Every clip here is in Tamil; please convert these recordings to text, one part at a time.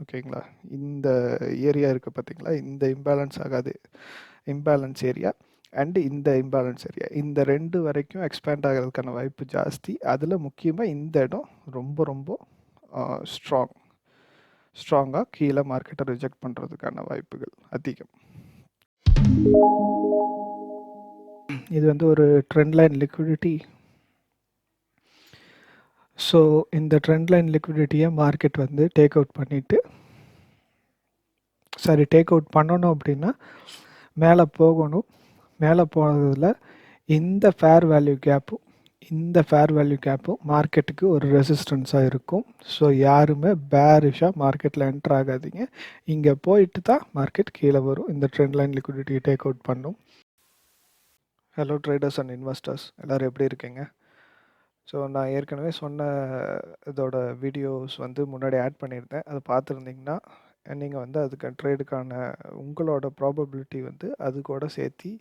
ஓகேங்களா? இந்த ஏரியா இருக்குது பார்த்தீங்களா, இந்த இம்பேலன்ஸ் ஆகாது. இம்பேலன்ஸ் ஏரியா அண்டு இந்த இம்பேலன்ஸ் ஏரியா, இந்த 2 வரைக்கும் எக்ஸ்பேண்ட் ஆகிறதுக்கான வாய்ப்பு ஜாஸ்தி. அதில் முக்கியமாக இந்த இடம் ரொம்ப ரொம்ப ஸ்ட்ராங்காக கீழே மார்க்கெட்டை ரிஜெக்ட் பண்ணுறதுக்கான வாய்ப்புகள் அதிகம். இது வந்து ஒரு ட்ரெண்ட் லைன் லிக்விடிட்டி. ஸோ இந்த ட்ரெண்ட் லைன் லிக்விடிட்டியை மார்க்கெட் வந்து டேக் அவுட் பண்ணணும் அப்படின்னா மேலே போகணும். மேலே போனதில் இந்த ஃபேர் வேல்யூ கேப்பும் மார்க்கெட்டுக்கு ஒரு ரெசிஸ்டன்ஸாக இருக்கும். ஸோ யாருமே பேரிஷாக மார்க்கெட்டில் என்டர் ஆகாதீங்க. இங்கே போயிட்டு தான் மார்க்கெட் கீழே வரும். இந்த ட்ரெண்ட் லைன் லிக்விடிட்டியை டேக் அவுட் பண்ணும். ஹலோ ட்ரேடர்ஸ் அண்ட் இன்வெஸ்டர்ஸ், எல்லோரும் எப்படி இருக்கீங்க? ஸோ நான் ஏற்கனவே சொன்ன இதோட வீடியோஸ் வந்து முன்னாடி ஆட் பண்ணியிருந்தேன். அதை பார்த்துருந்தீங்கன்னா நீங்கள் வந்து அதுக்கு ட்ரேடுக்கான உங்களோட ப்ராபபிலிட்டி வந்து அது கூட சேர்த்தி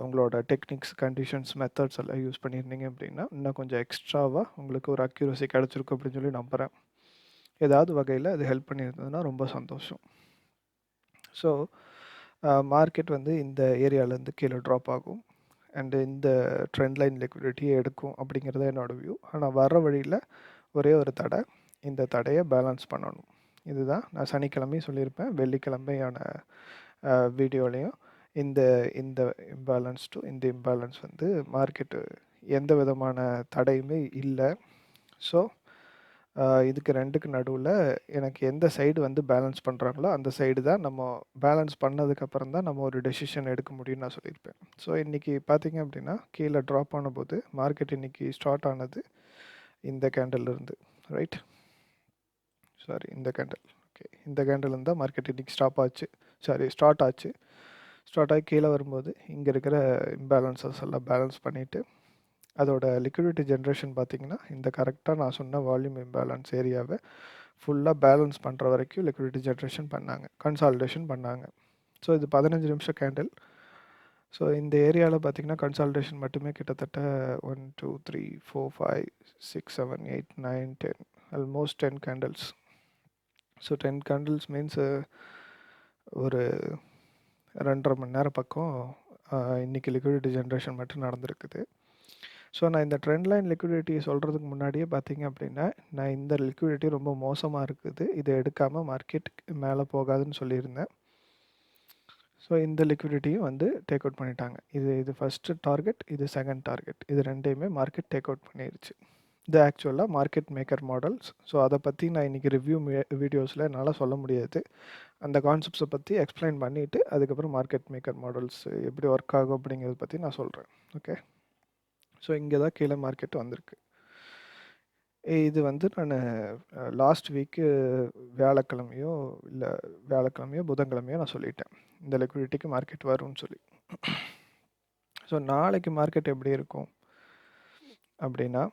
உங்களோட டெக்னிக்ஸ், கண்டிஷன்ஸ், மெத்தட்ஸ் எல்லாம் யூஸ் பண்ணியிருந்தீங்க அப்படின்னா இன்னும் கொஞ்சம் எக்ஸ்ட்ராவாக உங்களுக்கு ஒரு அக்யூரசி கிடச்சிருக்கும் அப்படின்னு சொல்லி நம்புகிறேன். ஏதாவது வகையில் அது ஹெல்ப் பண்ணியிருந்ததுன்னா ரொம்ப சந்தோஷம். ஸோ மார்க்கெட் வந்து இந்த ஏரியாவிலேருந்து கீழே ட்ராப் ஆகும் அண்டு இந்த ட்ரெண்ட் லைன் லிக்விடிட்டியை எடுக்கும் அப்படிங்கிறது என்னோடய வியூ. ஆனால் வர்ற வழியில் ஒரே ஒரு தடை, இந்த தடையை பேலன்ஸ் பண்ணணும். இதுதான் நான் சனிக்கிழமையும் சொல்லியிருப்பேன், வெள்ளிக்கிழமையான வீடியோலையும். இந்த இந்த இம்பேலன்ஸ் டு இந்த இம்பேலன்ஸ் வந்து மார்க்கெட்டு எந்த விதமான தடையுமே இல்லை. ஸோ இதுக்கு ரெண்டுக்கு நடுவில் எனக்கு எந்த சைடு வந்து பேலன்ஸ் பண்ணுறாங்களோ அந்த சைடு தான் நம்ம பேலன்ஸ் பண்ணதுக்கப்புறம் தான் நம்ம ஒரு டெசிஷன் எடுக்க முடியும்னு நான் சொல்லியிருப்பேன். ஸோ இன்றைக்கி பார்த்திங்க அப்படின்னா கீழே ட்ராப் ஆன போது மார்க்கெட் இன்றைக்கி ஸ்டார்ட் ஆனது இந்த கேண்டில் இருந்து, ரைட்? சாரி, இந்த கேண்டில். ஓகே, இந்த கேண்டில் இருந்தால் மார்க்கெட் இன்றைக்கி ஸ்டார்ட் ஆச்சு. ஸ்டார்ட் ஆகி கீழே வரும்போது இங்கே இருக்கிற இம்பேலன்சஸ் எல்லாம் பேலன்ஸ் பண்ணிவிட்டு அதோட லிக்விடிட்டி ஜென்ரேஷன் பார்த்திங்கன்னா இந்த கரெக்டாக நான் சொன்ன வால்யூம் இம்பேலன்ஸ் ஏரியாவை ஃபுல்லாக பேலன்ஸ் பண்ணுற வரைக்கும் லிக்விடிட்டி ஜென்ரேஷன் பண்ணாங்க, கன்சாலிடேஷன் பண்ணாங்க. ஸோ இது 15 நிமிஷம் கேண்டில். ஸோ இந்த ஏரியாவில் பார்த்திங்கன்னா கன்சாலிடேஷன் மட்டுமே கிட்டத்தட்ட 1 2 3 4 5 6 7 8 9 10 almost 10 candles. So 10 candles means ஒரு 2.5 மணி நேரம் பக்கம் இன்றைக்கி லிக்விடிட்டி ஜென்ரேஷன் மட்டும் நடந்திருக்குது. ஸோ நான் இந்த ட்ரெண்ட் லைன் லிக்விடிட்டி சொல்கிறதுக்கு முன்னாடியே பார்த்திங்க அப்படின்னா நான் இந்த லிக்விடிட்டி ரொம்ப மோசமாக இருக்குது, இதை எடுக்காமல் மார்க்கெட் மேலே போகாதுன்னு சொல்லியிருந்தேன். ஸோ இந்த லிக்விடிட்டியும் வந்து டேக் அவுட் பண்ணிட்டாங்க. இது ஃபஸ்ட்டு டார்கெட், இது செகண்ட் டார்கெட், இது ரெண்டையுமே மார்க்கெட் டேக் அவுட் பண்ணிடுச்சு. இது ஆக்சுவலாக மார்க்கெட் மேக்கர் மாடல்ஸ். ஸோ அதை பற்றி நான் இன்றைக்கி ரிவ்யூ வீடியோஸில் என்னால் சொல்ல முடியாது. அந்த கான்செப்ட்ஸை பற்றி எக்ஸ்பிளைன் பண்ணிவிட்டு அதுக்கப்புறம் மார்க்கெட் மேக்கர் மாடல்ஸ் எப்படி ஒர்க் ஆகும் அப்படிங்கிறத பற்றி நான் சொல்கிறேன். ஓகே, ஸோ இங்கே தான் கீழே மார்க்கெட் வந்திருக்கு. இது வந்து நான் லாஸ்ட் வீக்கு வியாழக்கிழமையோ புதன்கிழமையோ நான் சொல்லிட்டேன் இந்த லிக்விடிட்டிக்கு மார்க்கெட் வரும்னு சொல்லி. ஸோ நாளைக்கு மார்க்கெட் எப்படி இருக்கும் அப்படின்னா,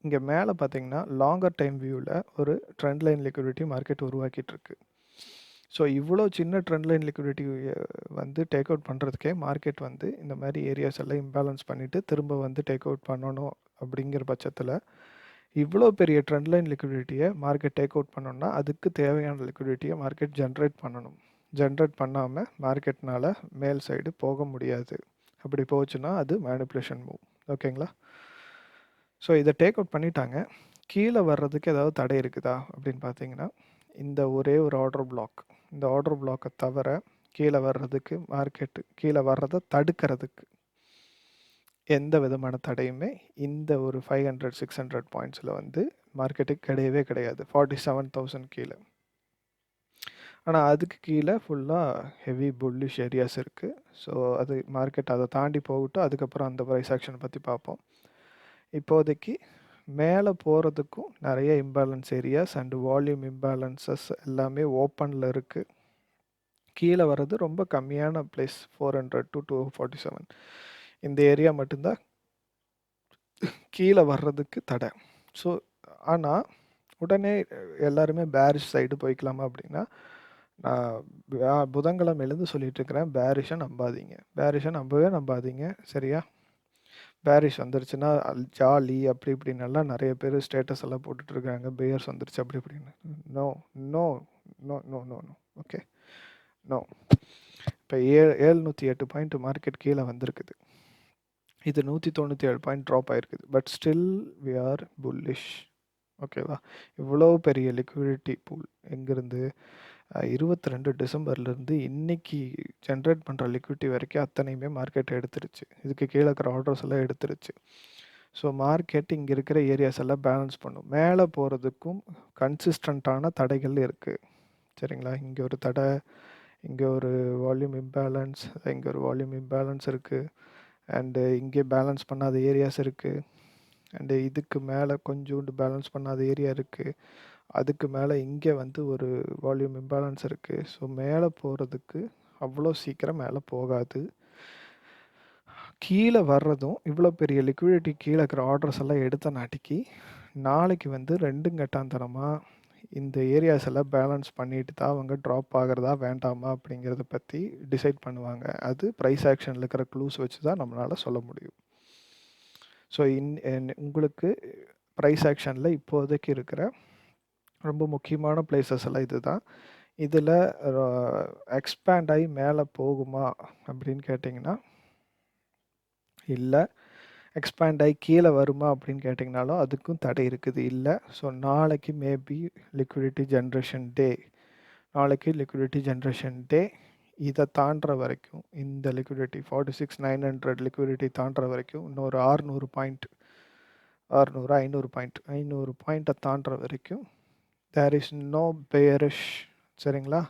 இங்கே மேலே பார்த்தீங்கன்னா லாங்கர் டைம் வியூவில் ஒரு ட்ரெண்ட் லைன் லிக்விடிட்டி மார்க்கெட் உருவாக்கிட்டு இருக்கு. ஸோ இவ்வளோ சின்ன ட்ரெண்ட் லைன் லிக்விடிட்டி வந்து டேக் அவுட் பண்ணுறதுக்கே மார்க்கெட் வந்து இந்த மாதிரி ஏரியாஸ் எல்லாம் இம்பேலன்ஸ் பண்ணிவிட்டு திரும்ப வந்து டேக் அவுட் பண்ணணும் அப்படிங்கிற பட்சத்தில் இவ்வளோ பெரிய ட்ரெண்ட் லைன் லிக்விடிட்டியை மார்க்கெட் டேக் அவுட் பண்ணணும்னா அதுக்கு தேவையான லிக்விடிட்டியை மார்க்கெட் ஜென்ரேட் பண்ணணும். ஜென்ரேட் பண்ணாமல் மார்க்கெட்னால் மேல் சைடு போக முடியாது. அப்படி போச்சுன்னா அது மேனிப்புலேஷன் மூவ். ஓகேங்களா? ஸோ இதை டேக் அவுட் பண்ணிட்டாங்க. கீழே வர்றதுக்கு ஏதாவது தடை இருக்குதா அப்படின்னு பார்த்தீங்கன்னா, இந்த ஒரே ஒரு ஆர்டர் பிளாக், இந்த ஆர்டர் பிளாக்கை தவிர கீழே வர்றதுக்கு மார்க்கெட்டு கீழே வர்றதை தடுக்கிறதுக்கு எந்த விதமான தடையுமே இந்த ஒரு 500-600 பாயிண்ட்ஸில் வந்து மார்க்கெட்டுக்கு கிடையவே கிடையாது. 47,000 கீழே. ஆனால் அதுக்கு கீழே ஃபுல்லாக ஹெவி புல்லிஷ் ஏரியாஸ் இருக்குது. ஸோ அது மார்க்கெட் அதை தாண்டி போகட்டும், அதுக்கப்புறம் அந்த ப்ரைஸ் ஆக்ஷனை பற்றி பார்ப்போம். இப்போதைக்கு மேலே போகிறதுக்கும் நிறைய imbalance areas and volume imbalances எல்லாமே ஓப்பனில் இருக்குது. கீழே வர்றது ரொம்ப கம்மியான பிளேஸ், 400 to 247. இந்த ஏரியா மட்டும்தான் கீழே வர்றதுக்கு தடை. ஸோ ஆனால் உடனே எல்லாருமே பேரிஷ் சைடு போய்க்கலாமா அப்படின்னா, நான் புதன்கிழமையிலேருந்து சொல்லிட்டு இருக்கிறேன், பேரிஷை நம்பாதீங்க, நம்பவே நம்பாதீங்க. சரியா? பேரிஷ் வந்துருச்சுன்னா ஜாலி அப்படி இப்படின்னெல்லாம் நிறைய பேர் ஸ்டேட்டஸ் எல்லாம் போட்டுட்ருக்காங்க, பேயர்ஸ் வந்துருச்சு அப்படி இப்படின்னு. No no no no no no. Okay, no. இப்போ 708 பாயிண்ட் மார்க்கெட் கீழே வந்திருக்குது. இது 197 பாயிண்ட் ட்ராப் ஆயிருக்குது. But still we are bullish. ஓகேவா? இவ்வளோ பெரிய லிக்விடிட்டி பூல் எங்கேருந்து 22 டிசம்பர்லேருந்து இன்னைக்கு ஜென்ரேட் பண்ணுற லிக்விடிட்டி வரைக்கும் அத்தனையுமே மார்க்கெட் எடுத்துருச்சு. இதுக்கு கீழே இருக்கிற ஆர்டர்ஸ் எல்லாம் எடுத்துருச்சு. ஸோ மார்க்கெட் இங்கே இருக்கிற ஏரியாஸ் எல்லாம் பேலன்ஸ் பண்ணும். மேலே போகிறதுக்கும் கன்சிஸ்டண்ட்டான தடைகள் இருக்குது. சரிங்களா? இங்கே ஒரு தடை, இங்கே ஒரு வால்யூம் இம்பேலன்ஸ், இங்கே ஒரு வால்யூம் இம்பேலன்ஸ் இருக்குது. அண்டு இங்கே பேலன்ஸ் பண்ணாத ஏரியாஸ் இருக்குது. அண்டு இதுக்கு மேலே கொஞ்சோண்டு பேலன்ஸ் பண்ணாத ஏரியா இருக்குது. அதுக்கு மேலே இங்கே வந்து ஒரு வால்யூம் இம்பேலன்ஸ் இருக்குது. ஸோ மேலே போகிறதுக்கு அவ்வளோ சீக்கிரம் மேலே போகாது. கீழே வர்றதும் இவ்வளோ பெரிய லிக்விடிட்டி கீழே இருக்கிற ஆர்டர்ஸ் எல்லாம் எடுத்த நாட்டிக்கு நாளைக்கு வந்து ரெண்டும் கட்டாந்தரமாக இந்த ஏரியாஸ் எல்லாம் பேலன்ஸ் பண்ணிட்டு தான் அவங்க ட்ராப் ஆகிறதா வேண்டாமா அப்படிங்கிறத பற்றி டிசைட் பண்ணுவாங்க. அது ப்ரைஸ் ஆக்ஷனில் இருக்கிற க்ளூஸ் வச்சு தான் நம்மளால் சொல்ல முடியும். ஸோ உங்களுக்கு ப்ரைஸ் ஆக்ஷனில் இப்போதைக்கு இருக்கிற ரொம்ப முக்கியமான பிளேசஸ் எல்லாம் இது தான். இதில் எக்ஸ்பேண்ட் ஆகி மேலே போகுமா அப்படின்னு கேட்டிங்கன்னா இல்லை. எக்ஸ்பேண்ட் ஆகி கீழே வருமா அப்படின்னு கேட்டிங்கனாலும் அதுக்கும் தடை இருக்குது, இல்லை. ஸோ நாளைக்கு மேபி லிக்விடிட்டி ஜென்ரேஷன் டே. நாளைக்கு லிக்விடிட்டி ஜென்ரேஷன் டே. இதை தாண்டுற வரைக்கும் இந்த லிக்விடிட்டி 46,900 லிக்விடிட்டி தாண்டுற வரைக்கும் இன்னொரு 600 பாயிண்ட், 600 500 பாயிண்ட், 500 பாயிண்ட்டை தாண்டுற வரைக்கும் தேர் இஸ் நோ பேரிஷ். சரிங்களா?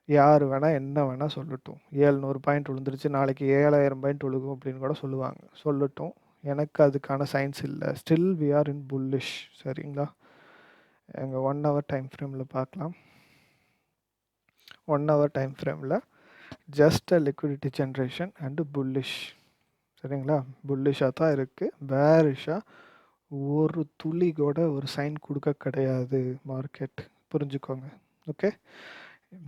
யார் வேணால் என்ன வேணால் சொல்லட்டும். 700 பாயிண்ட் விழுந்துருச்சு, நாளைக்கு 7000 பாயிண்ட் விழுகும் அப்படின்னு கூட சொல்லுவாங்க. சொல்லட்டும், எனக்கு அதுக்கான சயின்ஸ் இல்லை. Still we are in bullish. சரிங்களா? எங்கள் 1 hour டைம் ஃப்ரேமில் பார்க்கலாம். 1 hour டைம் ஃப்ரேமில் just liquidity generation and bullish. சரிங்களா? புல்லிஷாக தான் இருக்குது. பேரிஷாக ஒரு துளி கூட ஒரு சைன் கொடுக்க கிடையாது மார்க்கெட். புரிஞ்சுக்கோங்க. ஓகே,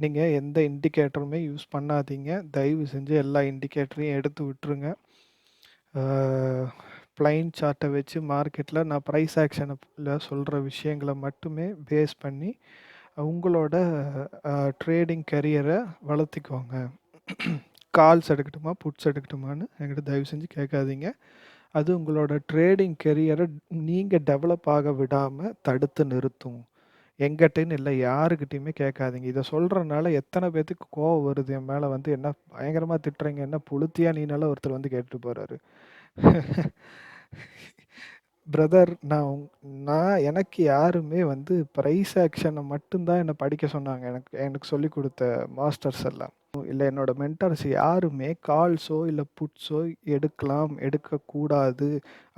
நீங்கள் எந்த இண்டிகேட்டருமே யூஸ் பண்ணாதீங்க. தயவு செஞ்சு எல்லா இண்டிகேட்டரையும் எடுத்து விட்டுருங்க. ப்ளைன் சார்ட்டை வச்சு மார்க்கெட்டில் நான் ப்ரைஸ் ஆக்ஷனில் சொல்கிற விஷயங்களை மட்டுமே பேஸ் பண்ணி உங்களோட ட்ரேடிங் கரியரை வளர்த்திக்கோங்க. கால்ஸ் எடுக்கட்டுமா புட்ஸ் எடுக்கட்டுமான்னு என்கிட்ட தயவு செஞ்சு கேட்காதீங்க. அது உங்களோட ட்ரேடிங் கெரியரை நீங்கள் டெவலப் ஆக விடாமல் தடுத்து நிறுத்தும். எங்கிட்டேன்னு இல்லை, யாருக்கிட்டையுமே கேட்காதீங்க. இதை சொல்கிறனால எத்தனை பேர்த்துக்கு கோவம் வருது என் மேலே. வந்து என்ன பயங்கரமாக திட்டுறீங்க, என்ன புளுத்தியா நீனால ஒருத்தர் வந்து கேட்டுட்டு போகிறாரு. பிரதர், நான் எனக்கு யாருமே வந்து ப்ரைஸ் ஆக்ஷனை மட்டும்தான் என்னை படிக்க சொன்னாங்க. எனக்கு சொல்லி கொடுத்த மாஸ்டர்ஸ் எல்லாம் இல்லை, என்னோட மென்டர்ஸ் யாருமே கால்ஸோ இல்லை புட்ஸோ எடுக்கலாம் எடுக்கக்கூடாது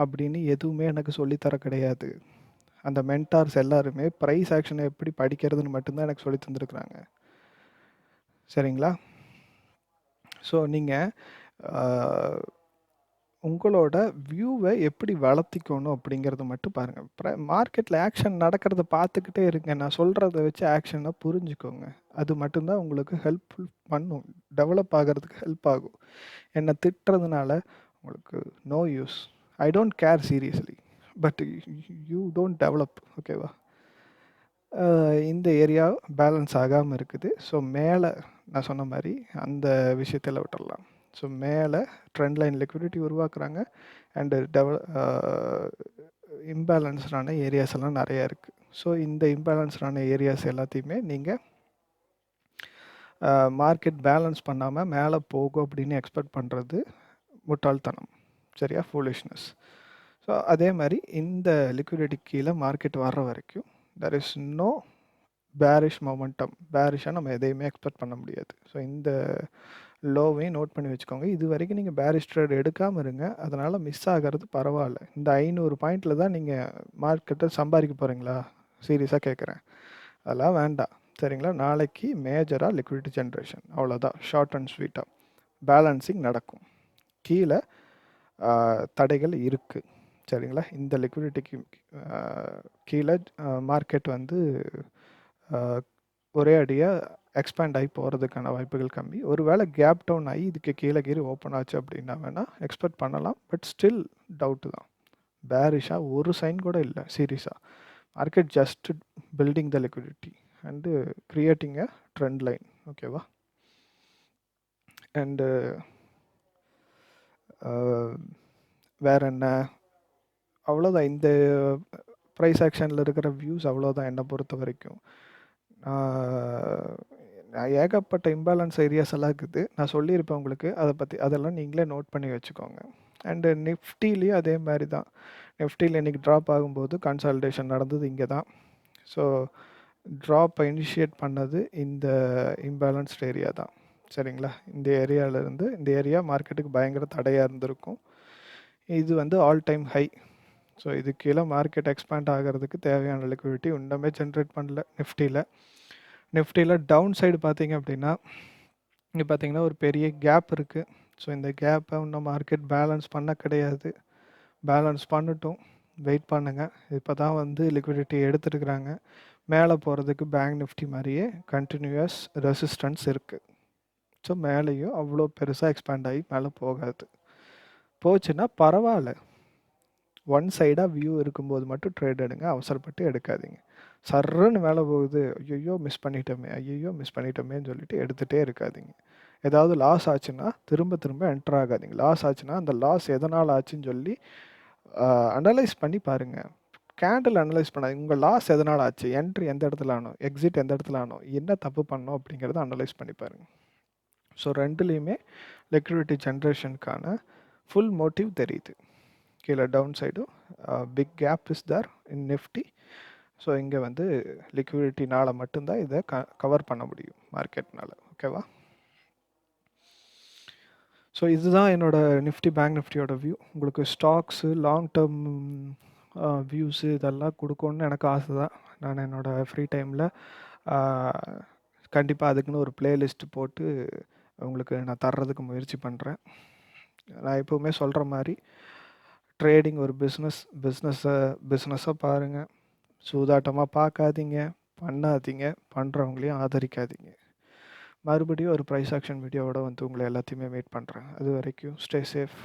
அப்படின்னு எதுவுமே எனக்கு சொல்லித்தர கிடையாது. அந்த மென்டார்ஸ் எல்லாருமே ப்ரைஸ் ஆக்ஷனை எப்படி படிக்கிறதுன்னு மட்டும்தான் எனக்கு சொல்லி தந்துருக்குறாங்க. சரிங்களா? ஸோ நீங்கள் உங்களோட வியூவை எப்படி வளர்த்திக்கணும் அப்படிங்கிறத மட்டும் பாருங்கள். மார்க்கெட்டில் ஆக்ஷன் நடக்கிறத பார்த்துக்கிட்டே இருங்க. நான் சொல்கிறத வச்சு ஆக்ஷனை புரிஞ்சுக்கோங்க. அது மட்டும்தான் உங்களுக்கு ஹெல்ப்ஃபுல் பண்ணும், டெவலப் ஆகிறதுக்கு ஹெல்ப் ஆகும். என்னை திட்டுறதுனால உங்களுக்கு no use. I don't care seriously, but you don't develop. ஓகேவா? இந்த ஏரியா பேலன்ஸ் ஆகாமல் இருக்குது. ஸோ மேலே நான் சொன்ன மாதிரி அந்த விஷயத்தில் விட்டுடலாம். ஸோ மேலே ட்ரெண்ட் லைன் லிக்விடிட்டி உருவாக்குறாங்க. அண்டு இம்பேலன்ஸ்டான ஏரியாஸ் எல்லாம் நிறையா இருக்குது. ஸோ இந்த இம்பேலன்ஸ்டான ஏரியாஸ் எல்லாத்தையுமே நீங்கள் மார்க்கெட் பேலன்ஸ் பண்ணாமல் மேலே போகும் அப்படின்னு எக்ஸ்பெக்ட் பண்ணுறது முட்டாள்தனம். சரியா? ஃபூலிஷ்னஸ். ஸோ அதே மாதிரி இந்த லிக்விடிட்டி கீழே மார்க்கெட் வர்ற வரைக்கும் there is no bearish momentum. பேரிஷாக நம்ம எதையுமே எக்ஸ்பெக்ட் பண்ண முடியாது. ஸோ இந்த லோவையும் நோட் பண்ணி வச்சுக்கோங்க. இது வரைக்கும் நீங்கள் பேரிஷ் ட்ரேட் எடுக்காமல் இருங்க. அதனால் மிஸ் ஆகிறது பரவாயில்ல. இந்த 500 பாயிண்டில் தான் நீங்கள் மார்க்கெட்டை சம்பாதிக்க போகிறீங்களா? சீரியஸாக கேட்குறேன். அதெல்லாம் வேண்டாம். சரிங்களா? நாளைக்கு மேஜராக லிக்விடிட்டி ஜென்ரேஷன், அவ்வளோதான். ஷார்ட் அண்ட் ஸ்வீட்டாக பேலன்சிங் நடக்கும். கீழே தடைகள் இருக்குது. சரிங்களா? இந்த லிக்விடிட்டிக்கு கீழே மார்க்கெட் வந்து ஒரே அடியாக எக்ஸ்பேண்ட் ஆகி போகிறதுக்கான வாய்ப்புகள் கம்மி. ஒருவேளை கேப் டவுன் ஆகி இதுக்கு கீழே கீழே ஓப்பன் ஆச்சு அப்படின்னா வேணால் எக்ஸ்பெக்ட் பண்ணலாம். பட் ஸ்டில் டவுட்டு தான். பேரிஷாக ஒரு சைன் கூட இல்லை சீரியஸாக. Market just building the liquidity and creating a trend line. ஓகேவா? அண்டு வேறு என்ன, அவ்வளோதான். இந்த ப்ரைஸ் ஆக்ஷனில் இருக்கிற வியூஸ் அவ்வளோதான் என்னை பொறுத்த வரைக்கும். ஏகப்பட்ட இம்பேலன்ஸ் ஏரியாஸ் எல்லாம் இருக்குது. நான் சொல்லியிருப்பேன் உங்களுக்கு அதை பற்றி. அதெல்லாம் நீங்களே நோட் பண்ணி வச்சுக்கோங்க. அண்டு நிஃப்டிலேயும் அதே மாதிரி தான். நிஃப்டியில் இன்றைக்கி ட்ராப் ஆகும்போது கன்சாலிடேஷன் நடந்தது இங்கே தான். ஸோ ட்ராப்பை இனிஷியேட் பண்ணது இந்த இம்பேலன்ஸ்ட் ஏரியா தான். சரிங்களா? இந்த ஏரியாவிலேருந்து இந்த ஏரியா மார்க்கெட்டுக்கு பயங்கர தடையாக இருந்திருக்கும். இது வந்து ஆல் டைம் ஹை. ஸோ இது கீழே மார்க்கெட் எக்ஸ்பேண்ட் ஆகிறதுக்கு தேவையான லிக்விடிட்டி இன்னுமே ஜென்ரேட் பண்ணல நிஃப்டியில் டவுன் சைடு பார்த்தீங்க அப்படின்னா இங்கே பார்த்தீங்கன்னா ஒரு பெரிய கேப் இருக்குது. ஸோ இந்த கேப்பை இன்னும் மார்க்கெட் பேலன்ஸ் பண்ண கிடையாது. பேலன்ஸ் பண்ணட்டும், வெயிட் பண்ணுங்கள். இப்போ தான் வந்து லிக்விடிட்டி எடுத்துருக்குறாங்க. மேலே போகிறதுக்கு பேங்க் நிஃப்டி மாதிரியே கண்டினியூஸ் ரெசிஸ்டன்ஸ் இருக்குது. ஸோ மேலேயும் அவ்வளோ பெருசாக எக்ஸ்பேண்ட் ஆகி மேலே போகாது. போச்சுன்னா பரவாயில்ல. ஒன் சைடாக வியூ இருக்கும்போது மட்டும் ட்ரேட் எடுங்க, அவசரப்பட்டு எடுக்காதீங்க. சர்ன்னு மேலே போகுது, ஐயோ மிஸ் பண்ணிட்டோமேன்னு சொல்லிட்டு எடுத்துகிட்டே இருக்காதீங்க. ஏதாவது லாஸ் ஆச்சுன்னா திரும்ப என்டர் ஆகாதீங்க. லாஸ் ஆச்சுன்னா அந்த லாஸ் எதனால் ஆச்சுன்னு சொல்லி அனலைஸ் பண்ணி பாருங்கள். கேண்டில் அனலைஸ் பண்ணாதீங்க. உங்கள் லாஸ் எதனால் ஆச்சு, என்ட்ரி எந்த இடத்துல ஆனோம், எக்ஸிட் எந்த இடத்துல ஆனோம், என்ன தப்பு பண்ணோம் அப்படிங்கிறத அனலைஸ் பண்ணி பாருங்கள். ஸோ ரெண்டுலேயுமே லிக்விடிட்டி ஜென்ரேஷனுக்கான ஃபுல் மோட்டிவ் தெரியுது. கீழே டவுன் சைடும் big gap is there in Nifty. So இங்கே வந்து லிக்விடிட்டினால் மட்டும்தான் இதை கவர் பண்ண முடியும் மார்க்கெட்னால். ஓகேவா? ஸோ இதுதான் என்னோடய நிஃப்டி பேங்க் நிஃப்டியோட வியூ. உங்களுக்கு ஸ்டாக்ஸு லாங் டேர்ம் வியூஸு இதெல்லாம் கொடுக்கணுன்னு எனக்கு ஆசை தான். நான் என்னோடய ஃப்ரீ டைமில் கண்டிப்பாக அதுக்குன்னு ஒரு பிளேலிஸ்ட்டு போட்டு உங்களுக்கு நான் தர்றதுக்கு முயற்சி பண்ணுறேன். நான் எப்போவுமே சொல்கிற மாதிரி ட்ரேடிங் ஒரு பிஸ்னஸாக பாருங்கள். சூதாட்டமாக பார்க்காதீங்க, பண்ணாதீங்க, பண்ணுறவங்களையும் ஆதரிக்காதீங்க. மறுபடியும் ஒரு ப்ரைஸ் ஆக்ஷன் வீடியோவோட வந்து உங்களை எல்லாத்தையுமே மீட் பண்ணுறேன். அது வரைக்கும் ஸ்டே சேஃப்.